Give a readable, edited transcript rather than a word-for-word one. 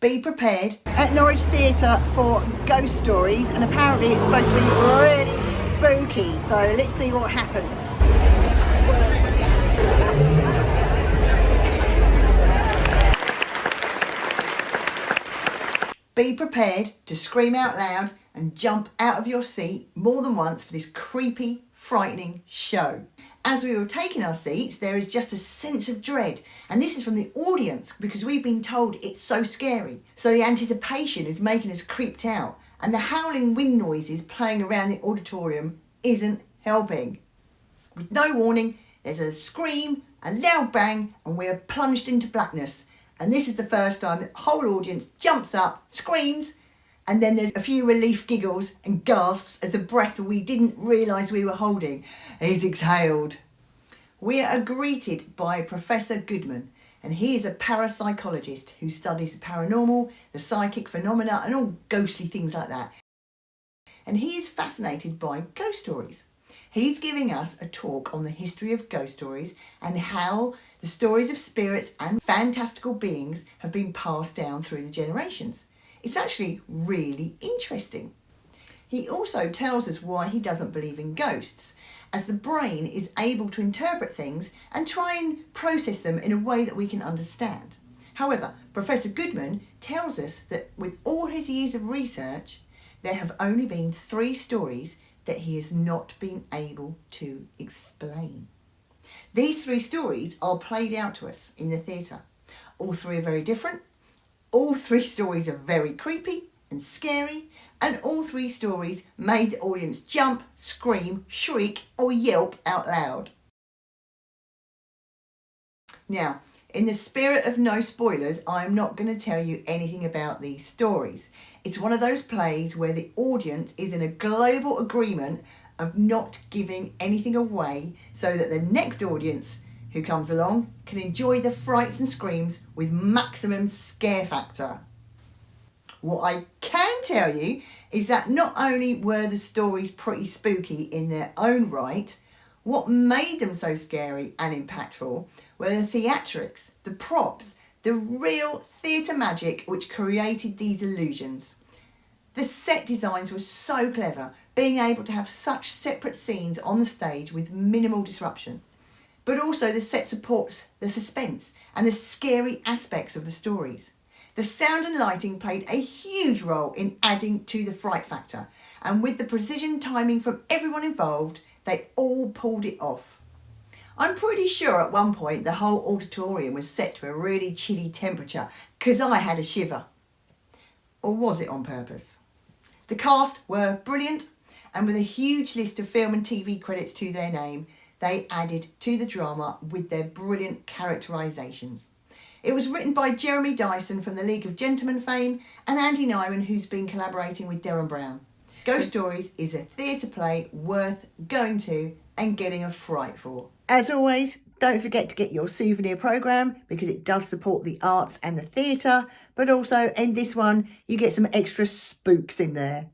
Be prepared at Norwich Theatre for ghost stories, and apparently it's supposed to be really spooky, so let's see what happens. Be prepared to scream out loud and jump out of your seat more than once for this creepy, frightening show. As we were taking our seats, there is just a sense of dread, and this is from the audience because we've been told it's so scary. So the anticipation is making us creeped out, and the howling wind noises playing around the auditorium isn't helping. With no warning, there's a scream, a loud bang, and we are plunged into blackness. And this is the first time the whole audience jumps up, screams, and then there's a few relief giggles and gasps as the breath we didn't realise we were holding is exhaled. We are greeted by Professor Goodman, and he is a parapsychologist who studies the paranormal, the psychic phenomena, and all ghostly things like that. And he is fascinated by ghost stories. He's giving us a talk on the history of ghost stories and how the stories of spirits and fantastical beings have been passed down through the generations. It's actually really interesting. He also tells us why he doesn't believe in ghosts, as the brain is able to interpret things and try and process them in a way that we can understand. However, Professor Goodman tells us that with all his years of research, there have only been 3 stories that he has not been able to explain. These 3 stories are played out to us in the theatre. All 3 are very different. All 3 stories are very creepy and scary, and all 3 stories made the audience jump, scream, shriek, or yelp out loud. Now, in the spirit of no spoilers, I am not going to tell you anything about these stories. It's one of those plays where the audience is in a global agreement of not giving anything away so that the next audience who comes along can enjoy the frights and screams with maximum scare factor. What I can tell you is that not only were the stories pretty spooky in their own right, what made them so scary and impactful were the theatrics, the props, the real theatre magic which created these illusions. The set designs were so clever, being able to have such separate scenes on the stage with minimal disruption. But also the set supports the suspense and the scary aspects of the stories. The sound and lighting played a huge role in adding to the fright factor, and with the precision timing from everyone involved, they all pulled it off. I'm pretty sure at one point the whole auditorium was set to a really chilly temperature because I had a shiver. Or was it on purpose? The cast were brilliant, and with a huge list of film and TV credits to their name, they added to the drama with their brilliant characterisations. It was written by Jeremy Dyson from the League of Gentlemen fame and Andy Nyman, who's been collaborating with Darren Brown. Ghost Stories is a theatre play worth going to and getting a fright for. As always, don't forget to get your souvenir programme because it does support the arts and the theatre, but also in this one you get some extra spooks in there.